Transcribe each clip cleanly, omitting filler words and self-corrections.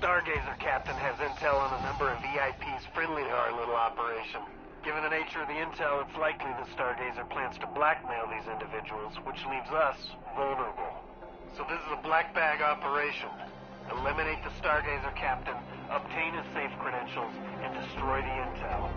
Stargazer captain has intel on a number of VIPs friendly to our little operation. Given the nature of the intel, it's likely the Stargazer plans to blackmail these individuals, which leaves us vulnerable. So this is a black bag operation. Eliminate the Stargazer captain, obtain his safe credentials, and destroy the intel.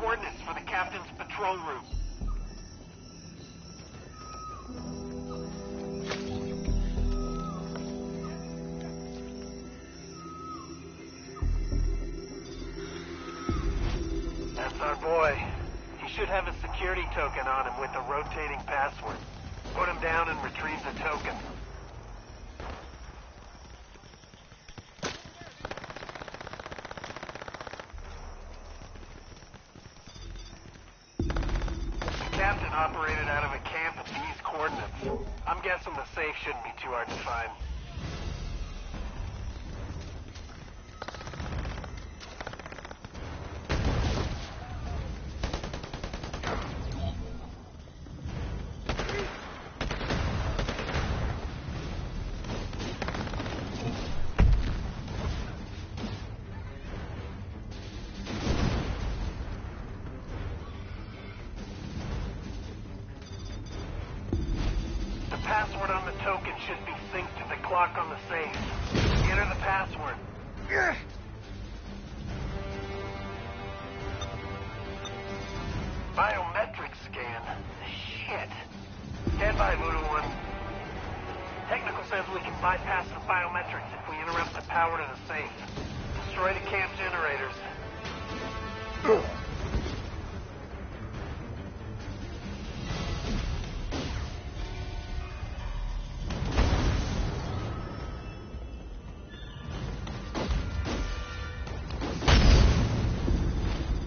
Coordinates for the captain's patrol route. That's our boy. He should have a security token on him with a rotating password. Put him down and retrieve the token. Captain operated out of a camp at these coordinates. I'm guessing the safe shouldn't be too hard to find. The password on the token should be synced to the clock on the safe. Enter the password. Biometric scan. Shit. Stand by, Voodoo 1. Technical says we can bypass the biometrics if we interrupt the power to the safe. Destroy the camp generators.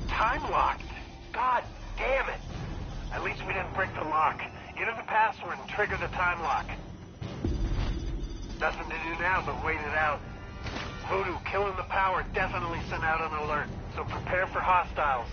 Time locked. God damn it. At least we didn't break the lock. Enter the password and trigger the time lock. Nothing to do now but wait it out. Voodoo, killing the power definitely sent out an alert, so prepare for hostiles.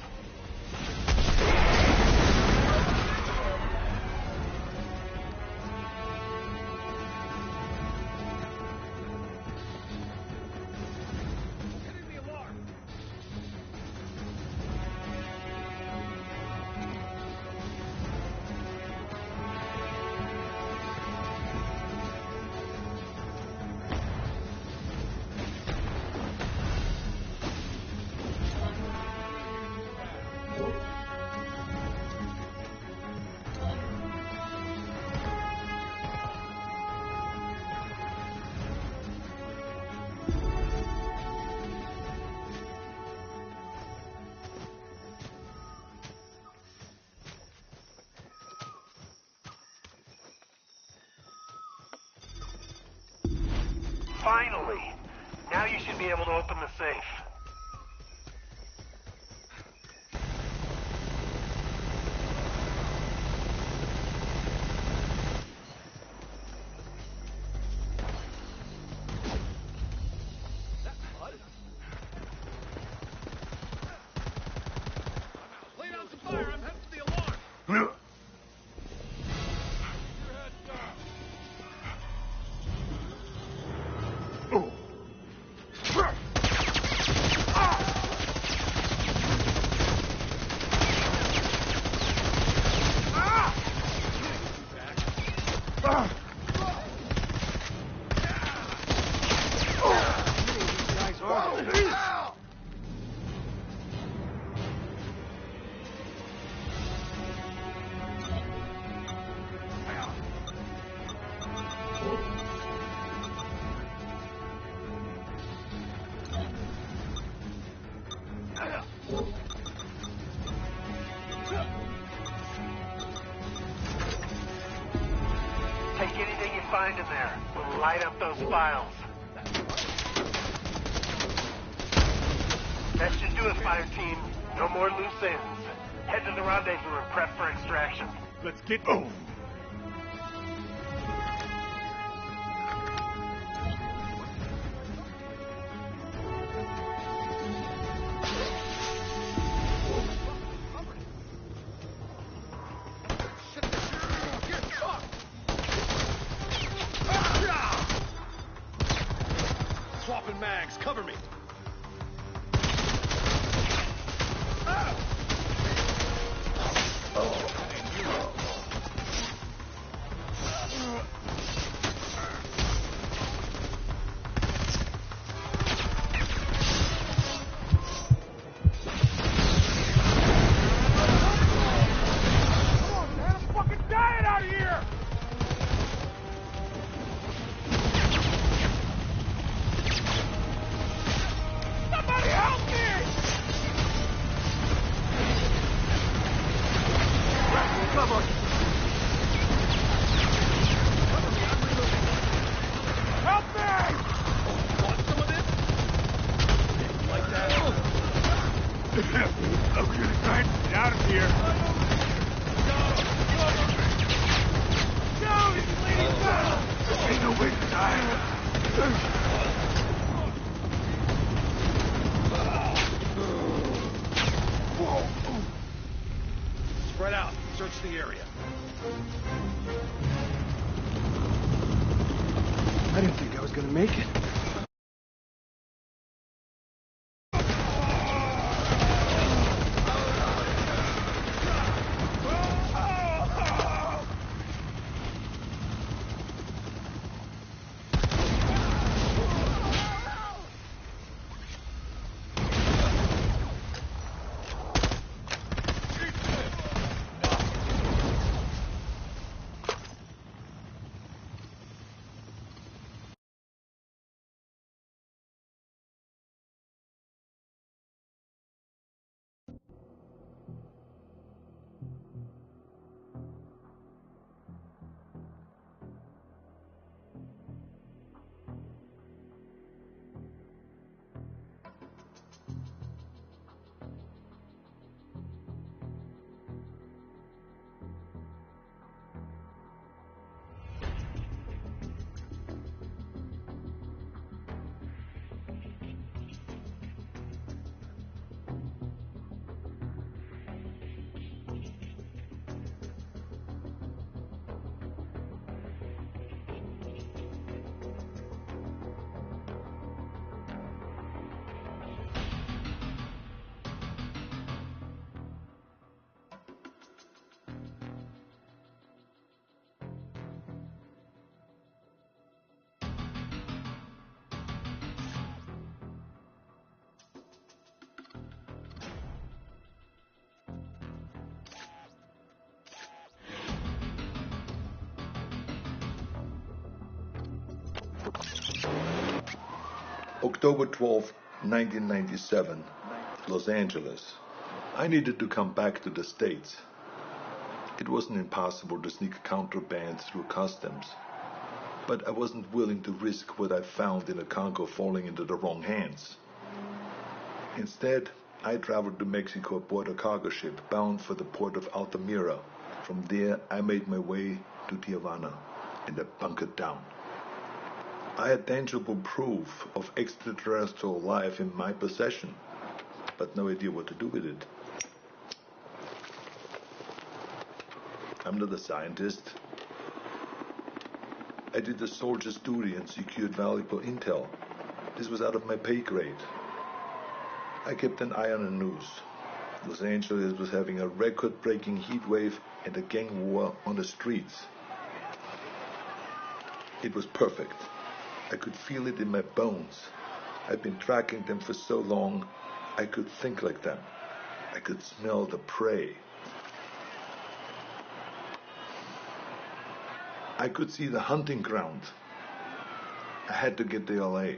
Finally! Now you should be able to open the safe. Lay down some fire, I'm headed for the alarm! find in there. We'll light up those files. That should do it, fire team. No more loose ends. Head to the rendezvous and prep for extraction. Let's get moving. Swapping mags, cover me. Spread out. Search the area. I didn't think I was gonna make it. October 12, 1997, Los Angeles. I needed to come back to the States. It wasn't impossible to sneak contraband through customs, but I wasn't willing to risk what I found in a cargo falling into the wrong hands. Instead, I traveled to Mexico aboard a cargo ship bound for the port of Altamira. From there, I made my way to Tijuana and I bunkered down. I had tangible proof of extraterrestrial life in my possession, but no idea what to do with it. I'm not a scientist. I did a soldier's duty and secured valuable intel. This was out of my pay grade. I kept an eye on the news. Los Angeles was having a record-breaking heat wave and a gang war on the streets. It was perfect. I could feel it in my bones. I'd been tracking them for so long, I could think like them. I could smell the prey. I could see the hunting ground. I had to get to LA.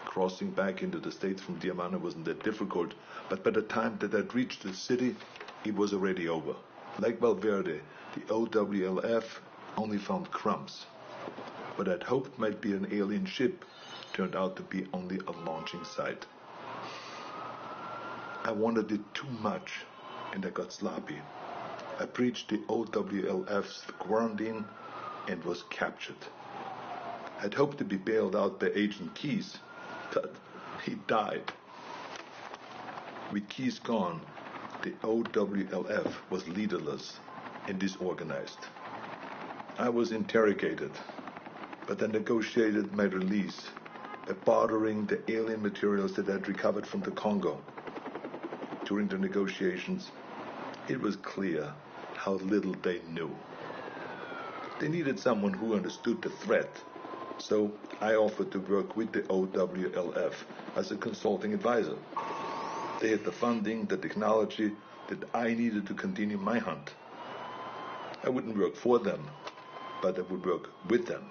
Crossing back into the States from Tijuana wasn't that difficult, but by the time that I'd reached the city, it was already over. Like Valverde, the OWLF only found crumbs. What I'd hoped might be an alien ship turned out to be only a launching site. I wanted it too much, and I got sloppy. I breached the OWLF's quarantine and was captured. I'd hoped to be bailed out by Agent Keyes, but he died. With Keyes gone, the OWLF was leaderless and disorganized. I was interrogated, but I negotiated my release by bartering the alien materials that I'd recovered from the Congo. During the negotiations, it was clear how little they knew. They needed someone who understood the threat, so I offered to work with the OWLF as a consulting advisor. They had the funding, the technology that I needed to continue my hunt. I wouldn't work for them, but I would work with them.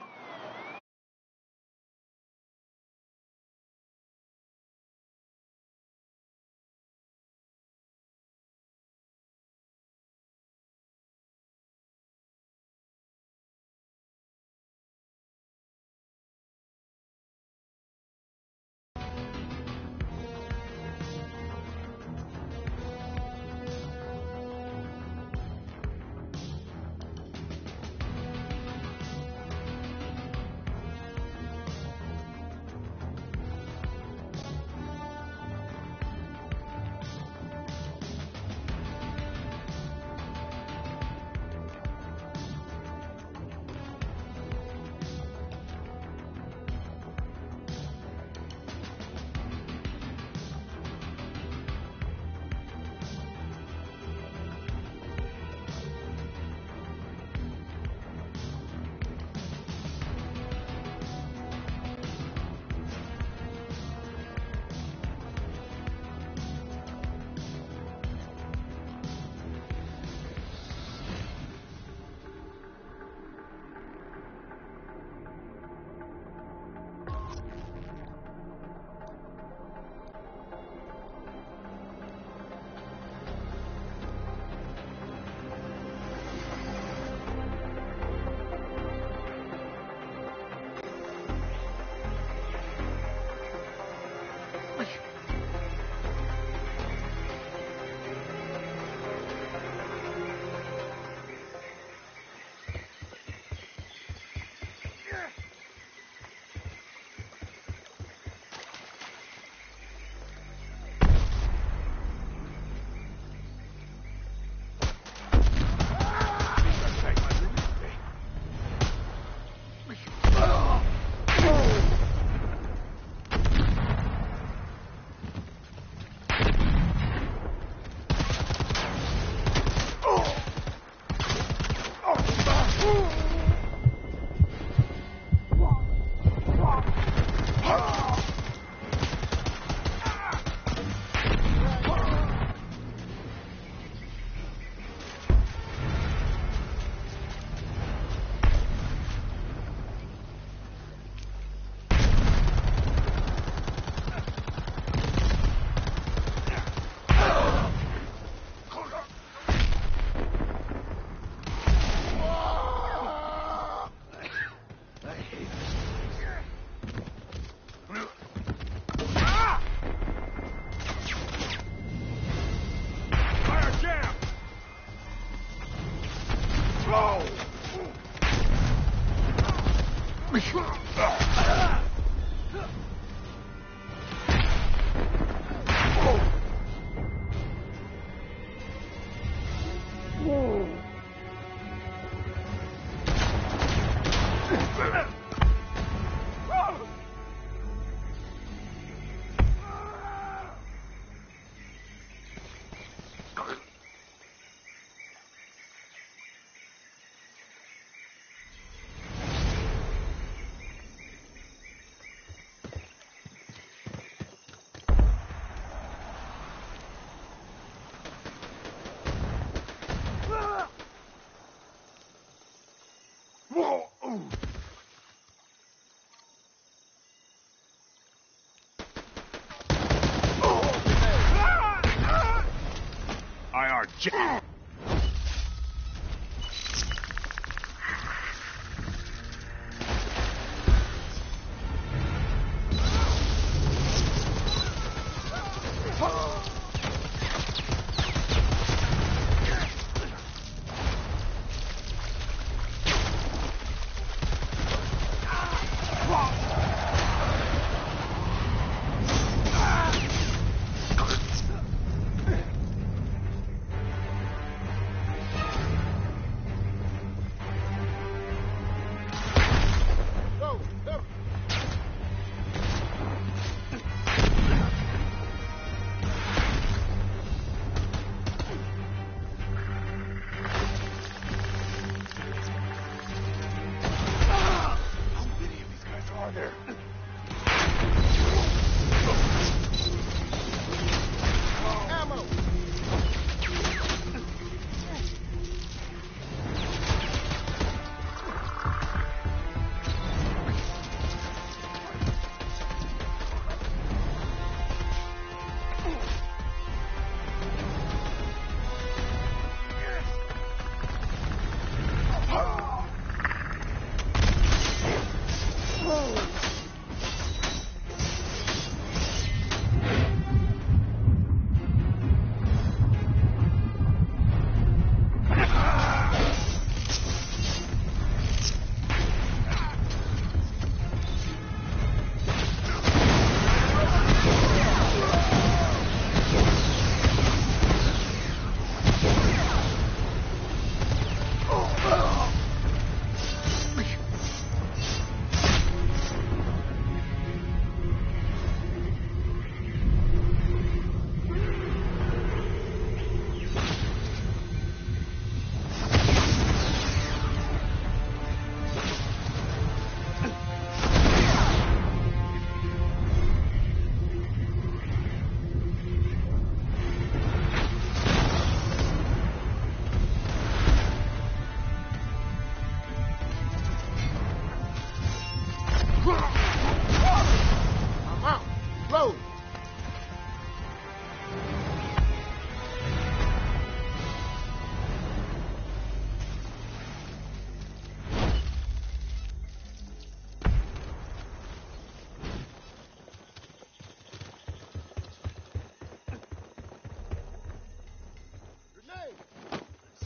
IR.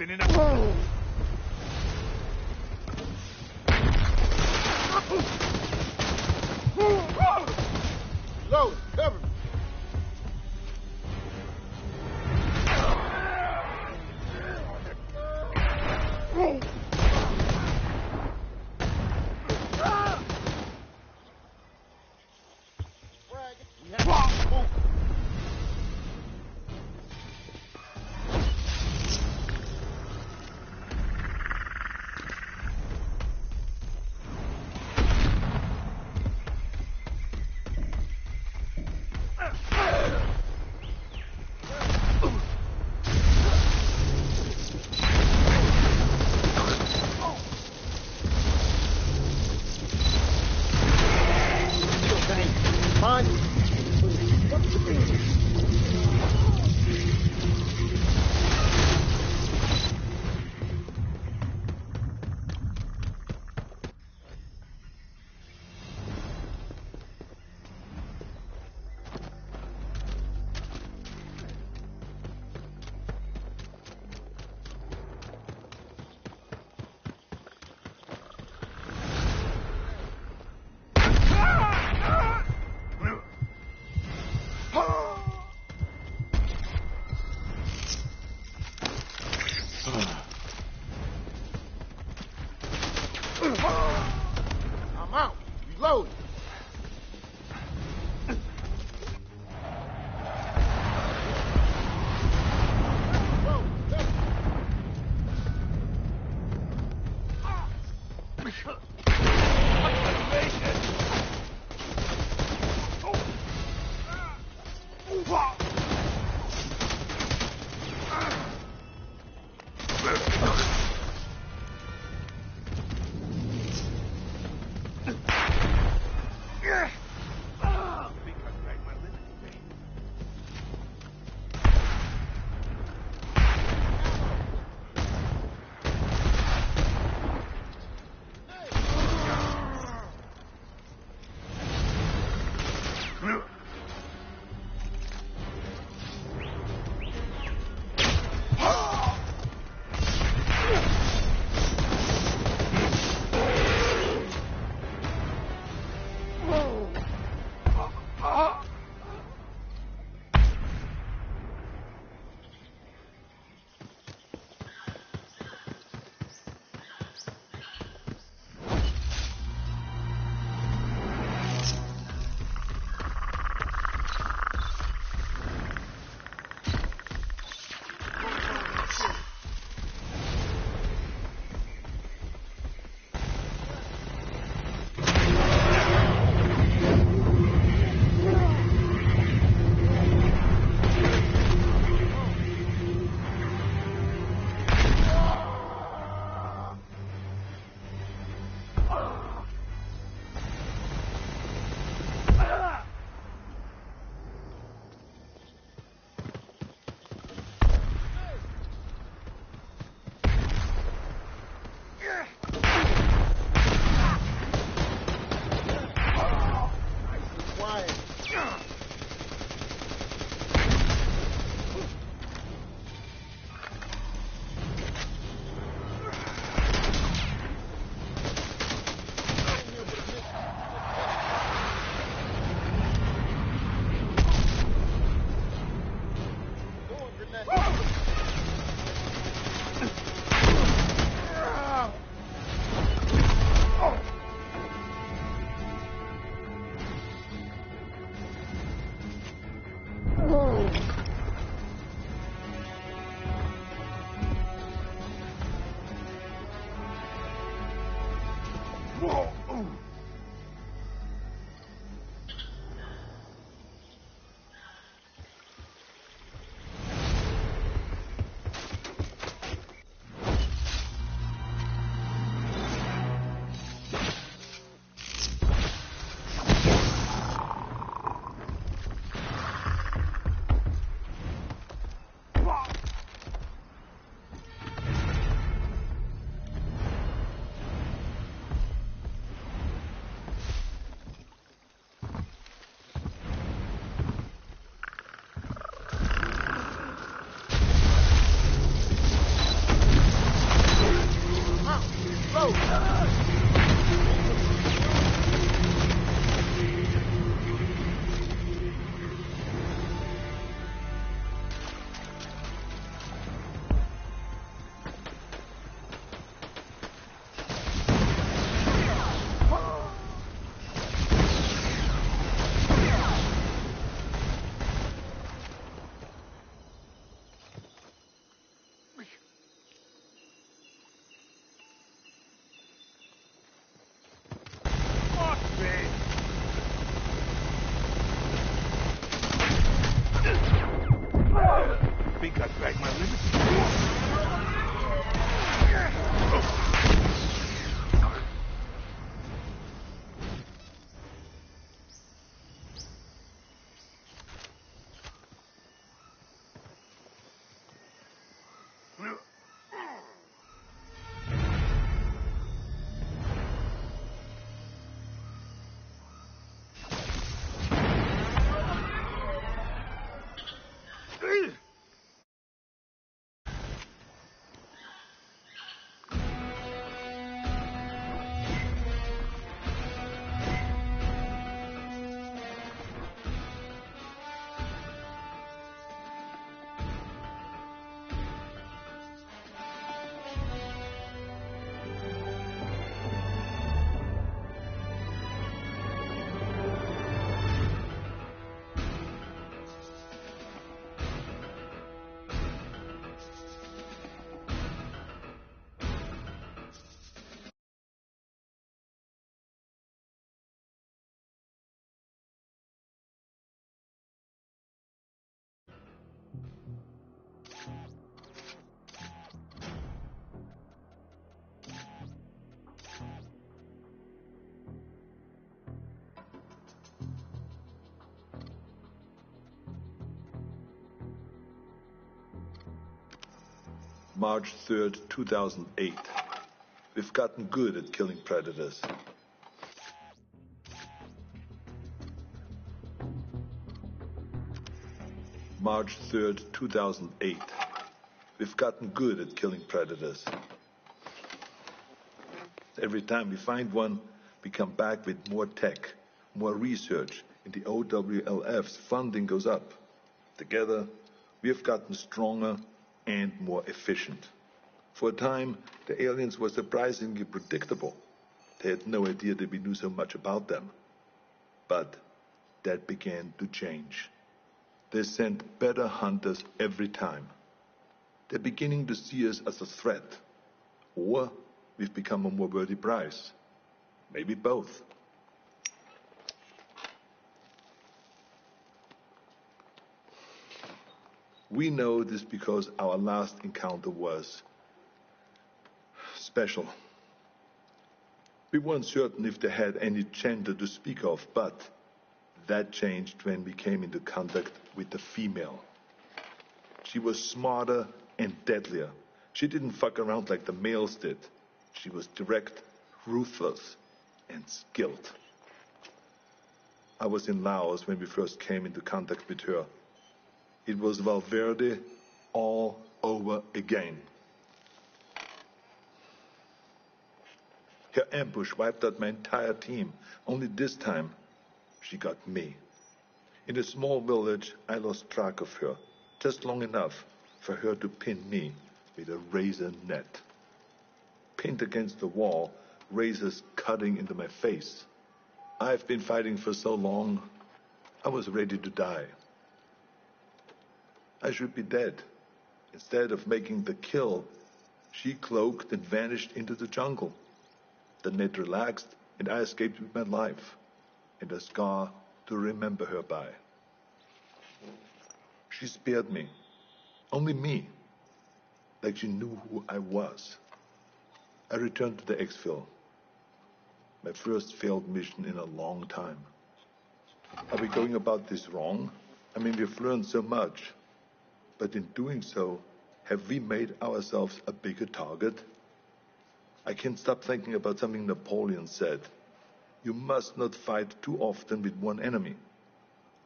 Spinning up. Load, cover me. I'm out. Reload. March 3rd, 2008. We've gotten good at killing predators. March 3rd, 2008. We've gotten good at killing predators. Every time we find one, we come back with more tech, more research, and the OWLF's funding goes up. Together, we have gotten stronger and more efficient. For a time, the aliens were surprisingly predictable. They had no idea that we knew so much about them. But that began to change. They sent better hunters every time. They're beginning to see us as a threat. Or we've become a more worthy prize. Maybe both. We know this because our last encounter was special. We weren't certain if they had any gender to speak of, but that changed when we came into contact with the female. She was smarter and deadlier. She didn't fuck around like the males did. She was direct, ruthless, and skilled. I was in Laos when we first came into contact with her. It was Valverde all over again. Her ambush wiped out my entire team. Only this time, she got me. In a small village, I lost track of her, just long enough for her to pin me with a razor net. Pinned against the wall, razors cutting into my face. I've been fighting for so long, I was ready to die. I should be dead. Instead of making the kill, she cloaked and vanished into the jungle. The net relaxed, and I escaped with my life, and a scar to remember her by. She spared me. Only me. Like she knew who I was. I returned to the exfil. My first failed mission in a long time. Are we going about this wrong? I mean, we've learned so much. But in doing so, have we made ourselves a bigger target? I can't stop thinking about something Napoleon said. You must not fight too often with one enemy,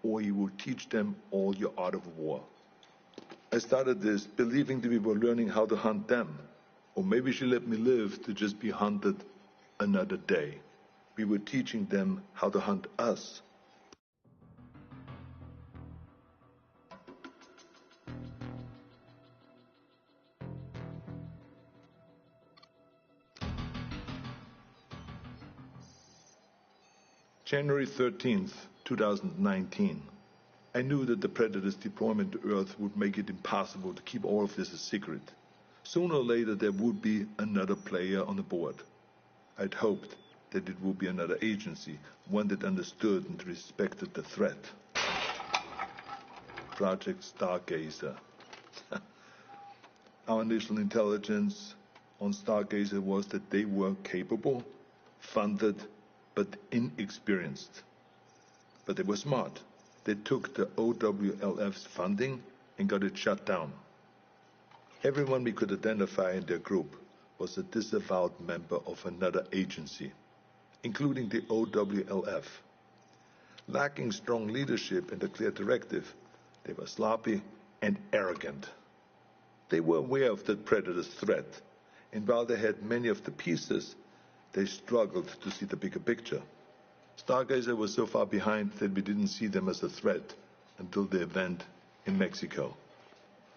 or you will teach them all your art of war. I started this believing that we were learning how to hunt them, or maybe she let me live to just be hunted another day. We were teaching them how to hunt us. January 13th, 2019. I knew that the Predator's deployment to Earth would make it impossible to keep all of this a secret. Sooner or later there would be another player on the board. I'd hoped that it would be another agency, one that understood and respected the threat. Project Stargazer. Our initial intelligence on Stargazer was that they were capable, funded, but inexperienced. But they were smart. They took the OWLF's funding and got it shut down. Everyone we could identify in their group was a disavowed member of another agency, including the OWLF. Lacking strong leadership and a clear directive, they were sloppy and arrogant. They were aware of the Predator's threat, and while they had many of the pieces, they struggled to see the bigger picture. Stargazer was so far behind that we didn't see them as a threat until the event in Mexico.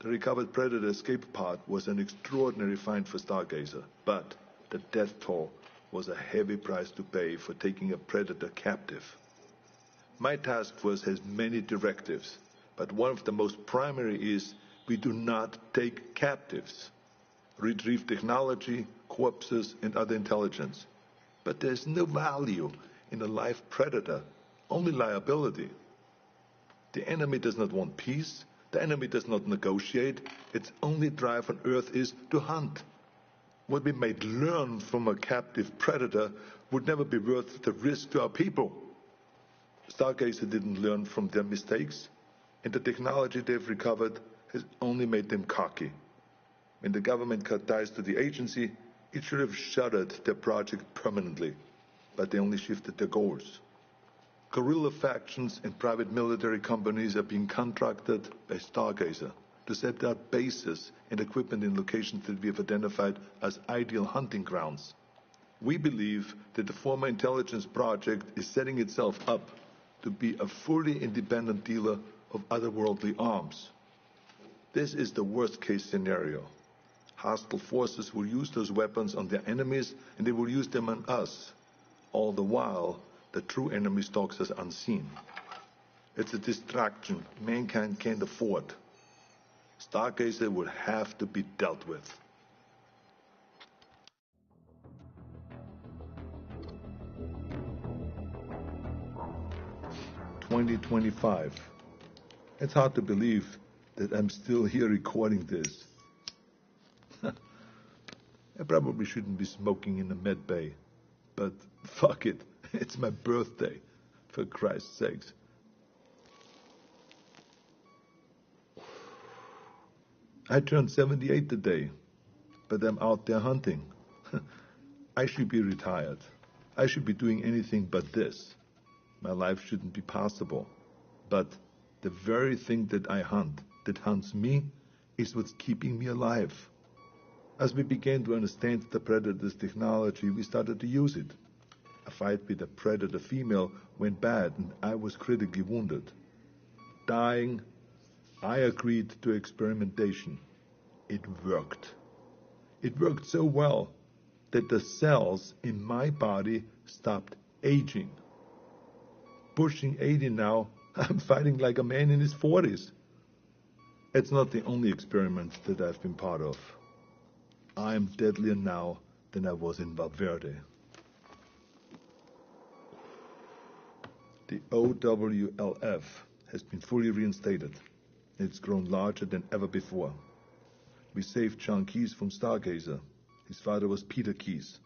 The recovered Predator escape pod was an extraordinary find for Stargazer, but the death toll was a heavy price to pay for taking a Predator captive. My task force has many directives, but one of the most primary is we do not take captives. Retrieve technology, corpses, and other intelligence. But there's no value in a live Predator, only liability. The enemy does not want peace. The enemy does not negotiate. Its only drive on Earth is to hunt. What we might learn from a captive Predator would never be worth the risk to our people. Stargazer didn't learn from their mistakes, and the technology they've recovered has only made them cocky. When the government cut ties to the agency, it should have shuttered their project permanently, but they only shifted their goals. Guerrilla factions and private military companies are being contracted by Stargazer to set up bases and equipment in locations that we have identified as ideal hunting grounds. We believe that the former intelligence project is setting itself up to be a fully independent dealer of otherworldly arms. This is the worst-case scenario. Hostile forces will use those weapons on their enemies, and they will use them on us. All the while, the true enemy stalks us unseen. It's a distraction mankind can't afford. Stargazer will have to be dealt with. "2025. It's hard to believe that I'm still here recording this. I probably shouldn't be smoking in the med bay, but fuck it, it's my birthday, for Christ's sakes. I turned 78 today, but I'm out there hunting. I should be retired. I should be doing anything but this. My life shouldn't be possible. But the very thing that I hunt, that hunts me, is what's keeping me alive. As we began to understand the Predator's technology, we started to use it. A fight with a Predator female went bad, and I was critically wounded. Dying, I agreed to experimentation. It worked. It worked so well that the cells in my body stopped aging. Pushing 80 now, I'm fighting like a man in his 40s. It's not the only experiment that I've been part of. I'm deadlier now than I was in Valverde. The OWLF has been fully reinstated. It's grown larger than ever before. We saved John Keyes from Stargazer. His father was Peter Keyes.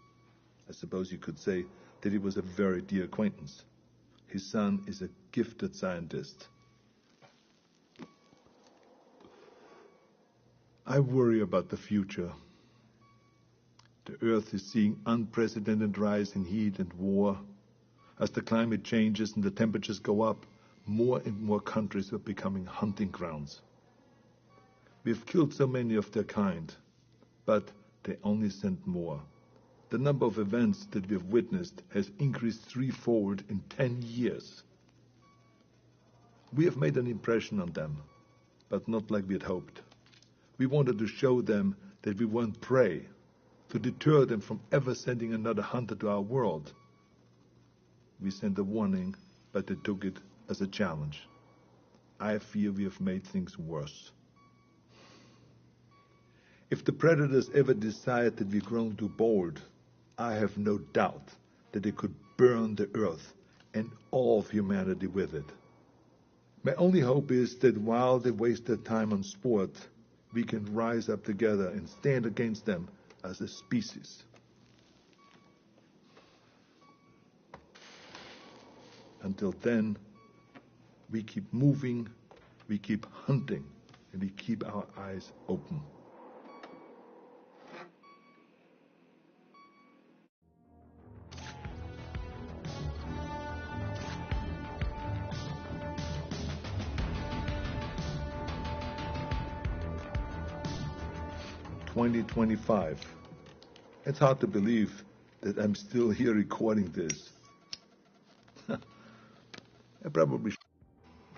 I suppose you could say that he was a very dear acquaintance. His son is a gifted scientist. I worry about the future. The Earth is seeing unprecedented rise in heat and war. As the climate changes and the temperatures go up, more and more countries are becoming hunting grounds. We have killed so many of their kind, but they only send more. The number of events that we have witnessed has increased threefold in 10 years. We have made an impression on them, but not like we had hoped. We wanted to show them that we weren't prey, to deter them from ever sending another hunter to our world. We sent a warning, but they took it as a challenge. I fear we have made things worse. If the Predators ever decide that we've grown too bold, I have no doubt that they could burn the Earth and all of humanity with it. My only hope is that while they waste their time on sport, we can rise up together and stand against them as a species. Until then, we keep moving, we keep hunting, and we keep our eyes open. "2025. It's hard to believe that I'm still here recording this. I probably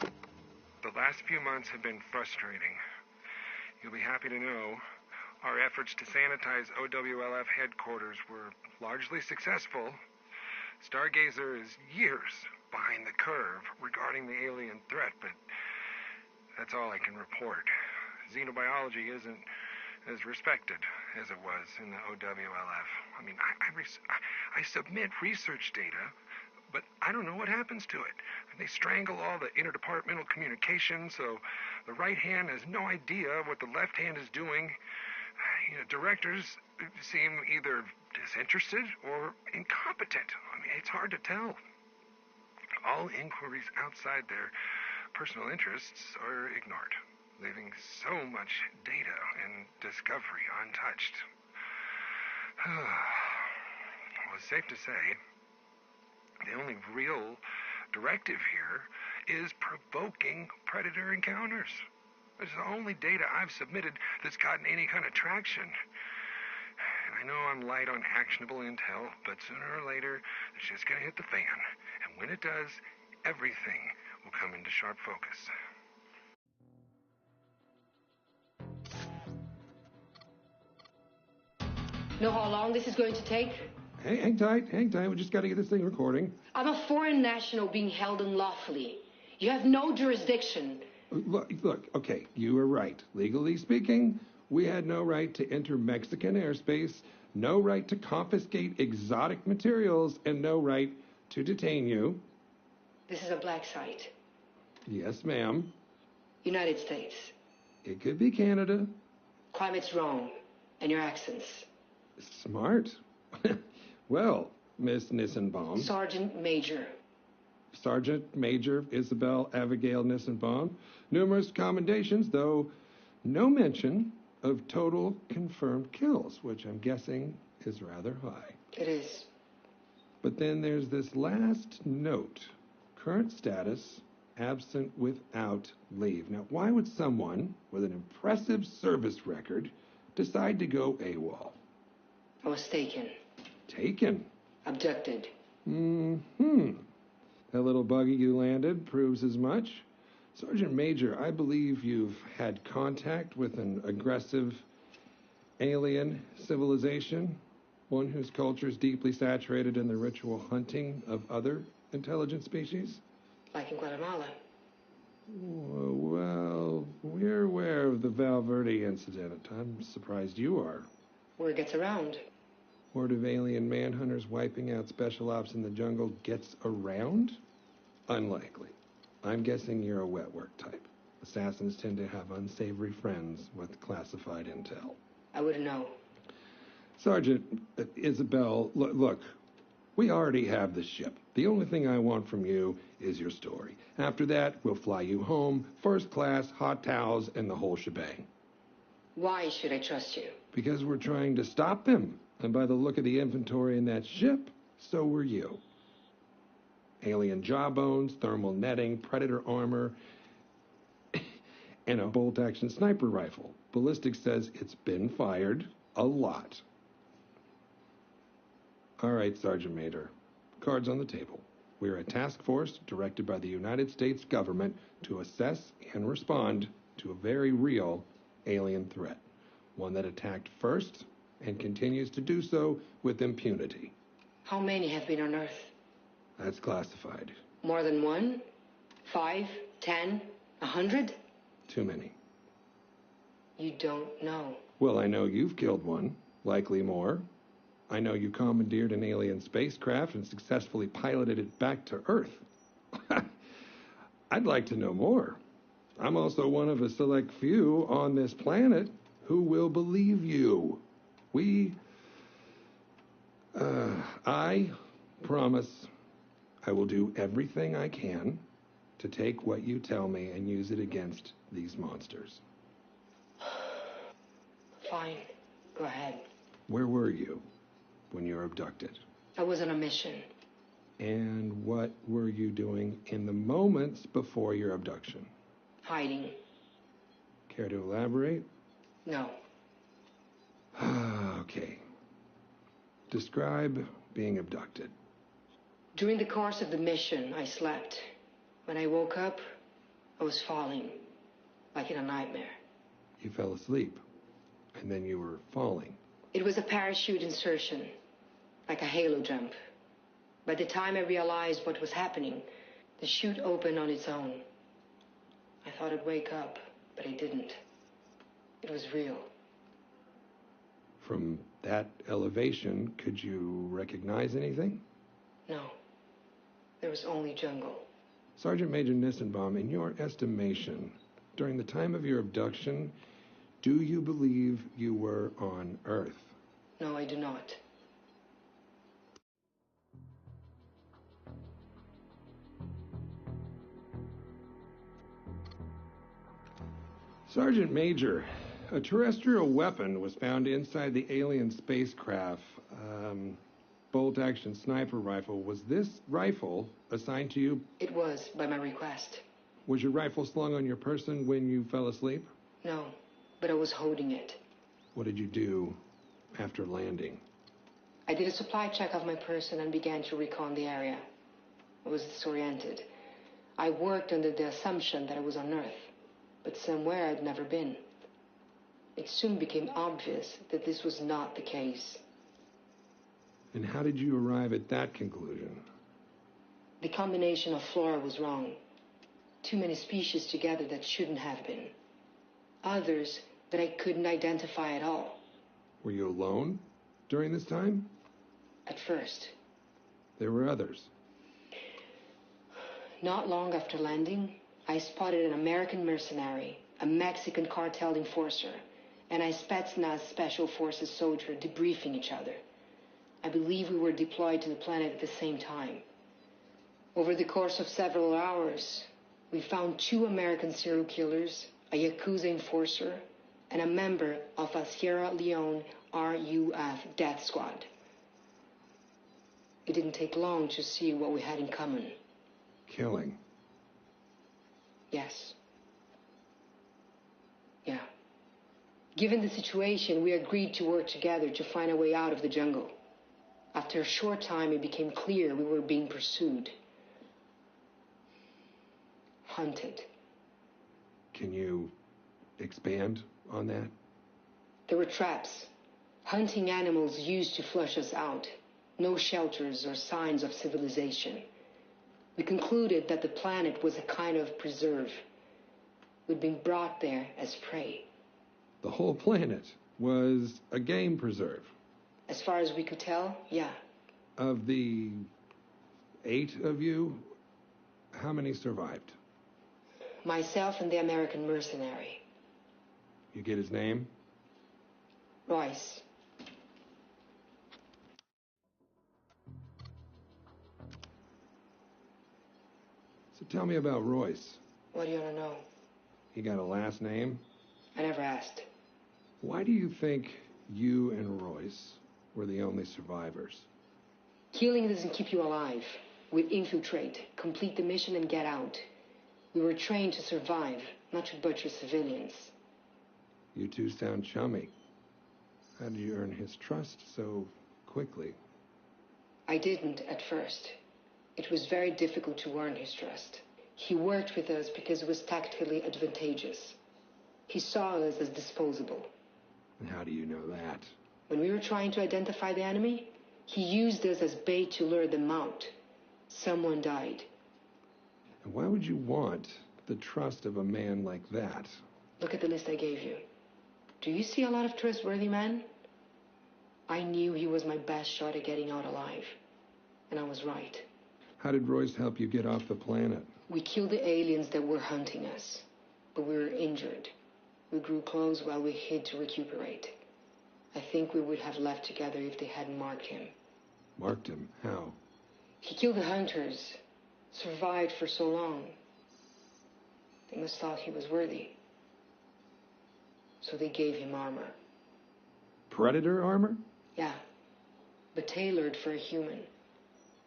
The last few months have been frustrating. You'll be happy to know our efforts to sanitize OWLF headquarters were largely successful. Stargazer is years behind the curve regarding the alien threat, but that's all I can report. Xenobiology isn't as respected as it was in the OWLF. I mean, I submit research data, but I don't know what happens to it. They strangle all the interdepartmental communication, so the right hand has no idea what the left hand is doing. Directors seem either disinterested or incompetent. I mean, it's hard to tell. All inquiries outside their personal interests are ignored, leaving so much data and discovery untouched. Well, it's safe to say the only real directive here is provoking predator encounters. This is the only data I've submitted that's gotten any kind of traction. And I know I'm light on actionable intel, but sooner or later, it's just gonna hit the fan. And when it does, everything will come into sharp focus. Know how long this is going to take? Hey, hang tight. We just got to get this thing recording. I'm a foreign national being held unlawfully. You have no jurisdiction. Look, okay, you were right. Legally speaking, we had no right to enter Mexican airspace, no right to confiscate exotic materials, and no right to detain you. This is a black site. Yes, ma'am. United States. It could be Canada. Climate's wrong. And your accents. Smart. Well, Miss Nissenbaum. Sergeant Major. Sergeant Major Isabel Abigail Nissenbaum. Numerous commendations, though no mention of total confirmed kills, which I'm guessing is rather high. It is. But then there's this last note. Current status, absent without leave. Now, why would someone with an impressive service record decide to go AWOL? I was taken. Taken? Abducted. That little buggy you landed proves as much. Sergeant Major, I believe you've had contact with an aggressive alien civilization, one whose culture is deeply saturated in the ritual hunting of other intelligent species? Like in Guatemala. Well, we're aware of the Valverde incident. I'm surprised you are. Word gets around. Horde of alien manhunters wiping out special ops in the jungle gets around? Unlikely. I'm guessing you're a wet work type. Assassins tend to have unsavory friends with classified intel. I wouldn't know. Sergeant Isabel, look, we already have the ship. The only thing I want from you is your story. After that, we'll fly you home, first class, hot towels, and the whole shebang. Why should I trust you? Because we're trying to stop them. And by the look of the inventory in that ship, so were you. Alien jawbones, thermal netting, predator armor, and a bolt-action sniper rifle. Ballistics says it's been fired a lot. All right, Sergeant Major. Cards on the table. We're a task force directed by the United States government to assess and respond to a very real alien threat. One that attacked first and continues to do so with impunity. How many have been on Earth? That's classified. More than 1? 5? 10? 100? Too many. You don't know. Well, I know you've killed one, likely more. I know you commandeered an alien spacecraft and successfully piloted it back to Earth. I'd like to know more. I'm also one of a select few on this planet who will believe you. I promise I will do everything I can to take what you tell me and use it against these monsters. Fine. Go ahead. Where were you when you were abducted? I was on a mission. And what were you doing in the moments before your abduction? Hiding. Care to elaborate? No. Okay. Describe being abducted. During the course of the mission, I slept. When I woke up, I was falling, like in a nightmare. You fell asleep, and then you were falling. It was a parachute insertion, like a halo jump. By the time I realized what was happening, the chute opened on its own. I thought I'd wake up, but I didn't. It was real. From that elevation, could you recognize anything? No. There was only jungle. Sergeant Major Nissenbaum, in your estimation, during the time of your abduction, do you believe you were on Earth? No, I do not. Sergeant Major, a terrestrial weapon was found inside the alien spacecraft. Bolt-action sniper rifle. Was this rifle assigned to you? It was, by my request. Was your rifle slung on your person when you fell asleep? No, but I was holding it. What did you do after landing? I did a supply check of my person and began to recon the area. I was disoriented. I worked under the assumption that I was on Earth, but somewhere I'd never been. It soon became obvious that this was not the case. And how did you arrive at that conclusion? The combination of flora was wrong. Too many species together that shouldn't have been. Others that I couldn't identify at all. Were you alone during this time? At first. There were others. Not long after landing, I spotted an American mercenary, a Mexican cartel enforcer, and a Spetsnaz Special Forces soldier debriefing each other. I believe we were deployed to the planet at the same time. Over the course of several hours, we found 2 American serial killers, a Yakuza enforcer, and a member of a Sierra Leone RUF death squad. It didn't take long to see what we had in common. Killing. Yes. Yeah. Given the situation, we agreed to work together to find a way out of the jungle. After a short time, it became clear we were being pursued. Hunted. Can you expand on that? There were traps. Hunting animals used to flush us out. No shelters or signs of civilization. We concluded that the planet was a kind of preserve. We'd been brought there as prey. The whole planet was a game preserve. As far as we could tell, yeah. Of the 8 of you, how many survived? Myself and the American mercenary. You get his name? Royce. So tell me about Royce. What do you want to know? He got a last name? I never asked. Why do you think you and Royce were the only survivors? Killing doesn't keep you alive. We infiltrate, complete the mission, and get out. We were trained to survive, not to butcher civilians. You two sound chummy. How did you earn his trust so quickly? I didn't at first. It was very difficult to earn his trust. He worked with us because it was tactically advantageous. He saw us as disposable. And how do you know that? When we were trying to identify the enemy, he used us as bait to lure them out. Someone died. And why would you want the trust of a man like that? Look at the list I gave you. Do you see a lot of trustworthy men? I knew he was my best shot at getting out alive. And I was right. How did Royce help you get off the planet? We killed the aliens that were hunting us. but we were injured. We grew close while we hid to recuperate. I think we would have left together if they hadn't marked him. Marked him? How? He killed the hunters, survived for so long. They must thought he was worthy. So they gave him armor. Predator armor? Yeah, but tailored for a human.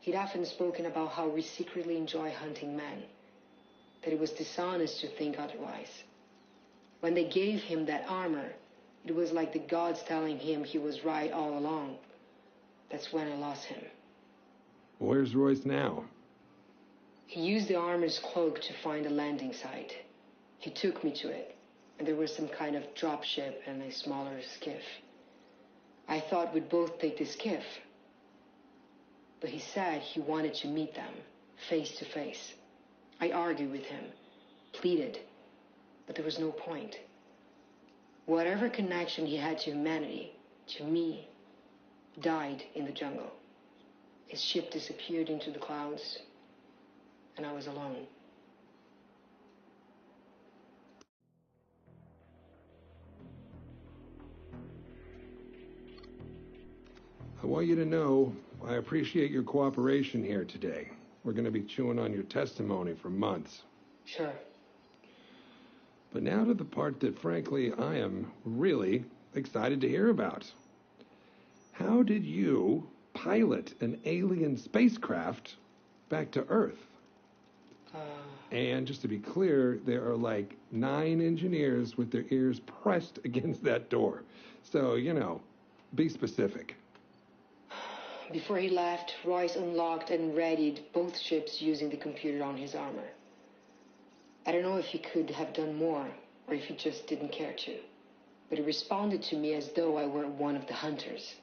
He'd often spoken about how we secretly enjoy hunting men, that it was dishonest to think otherwise. When they gave him that armor, it was like the gods telling him he was right all along. That's when I lost him. Where's Royce now? He used the armor's cloak to find a landing site. He took me to it, and there was some kind of dropship and a smaller skiff. I thought we'd both take the skiff, but he said he wanted to meet them, face to face. I argued with him, pleaded, but there was no point. Whatever connection he had to humanity, to me, died in the jungle. His ship disappeared into the clouds, and I was alone. I want you to know I appreciate your cooperation here today. We're going to be chewing on your testimony for months. Sure. But now to the part that, frankly, I am really excited to hear about. How did you pilot an alien spacecraft back to Earth? And just to be clear, there are like 9 engineers with their ears pressed against that door. So, be specific. Before he left, Royce unlocked and readied both ships using the computer on his armor. I don't know if he could have done more, or if he just didn't care to. But he responded to me as though I were one of the hunters.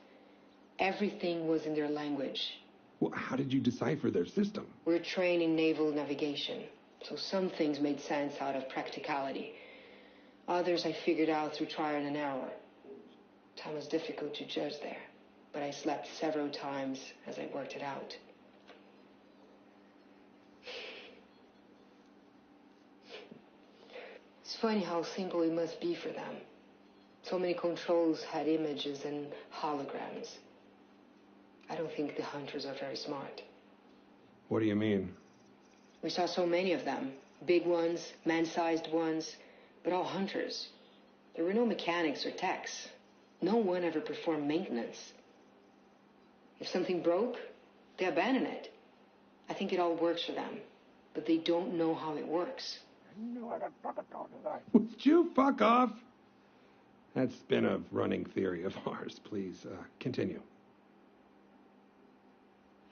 Everything was in their language. Well, how did you decipher their system? We're trained in naval navigation, so some things made sense out of practicality. Others I figured out through trial and error. Time was difficult to judge there, but I slept several times as I worked it out. It's funny how simple it must be for them. So many controls had images and holograms. I don't think the hunters are very smart. What do you mean? We saw so many of them. Big ones, man-sized ones, but all hunters. There were no mechanics or techs. No one ever performed maintenance. If something broke, they abandon it. I think it all works for them, but they don't know how it works. Would you fuck off? That's been a running theory of ours. Please, continue.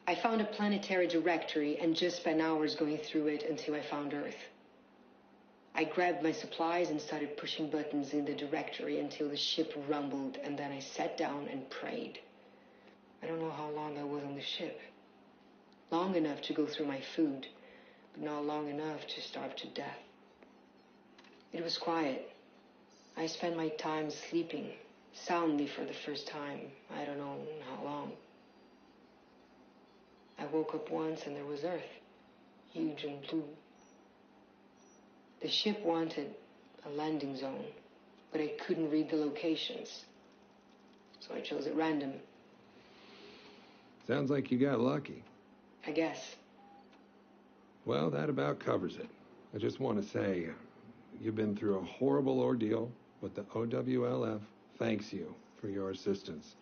I found a planetary directory and just spent hours going through it until I found Earth. I grabbed my supplies and started pushing buttons in the directory until the ship rumbled, and then I sat down and prayed. I don't know how long I was on the ship. Long enough to go through my food, but not long enough to starve to death. It was quiet. I spent my time sleeping, soundly for the first time, I don't know how long. I woke up once and there was Earth, huge and blue. The ship wanted a landing zone, but I couldn't read the locations, so I chose at random. Sounds like you got lucky. I guess. Well, that about covers it. I just want to say, you've been through a horrible ordeal, but the OWLF thanks you for your assistance.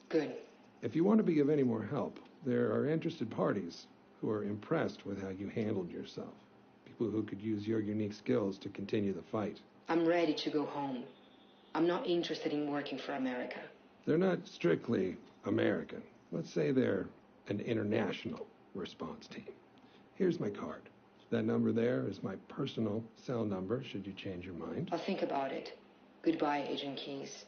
Good. If you want to be of any more help, there are interested parties who are impressed with how you handled yourself. People who could use your unique skills to continue the fight. I'm ready to go home. I'm not interested in working for America. They're not strictly American. Let's say they're an international response team. Here's my card. That number there is my personal cell number, should you change your mind. I'll think about it. Goodbye, Agent Keyes.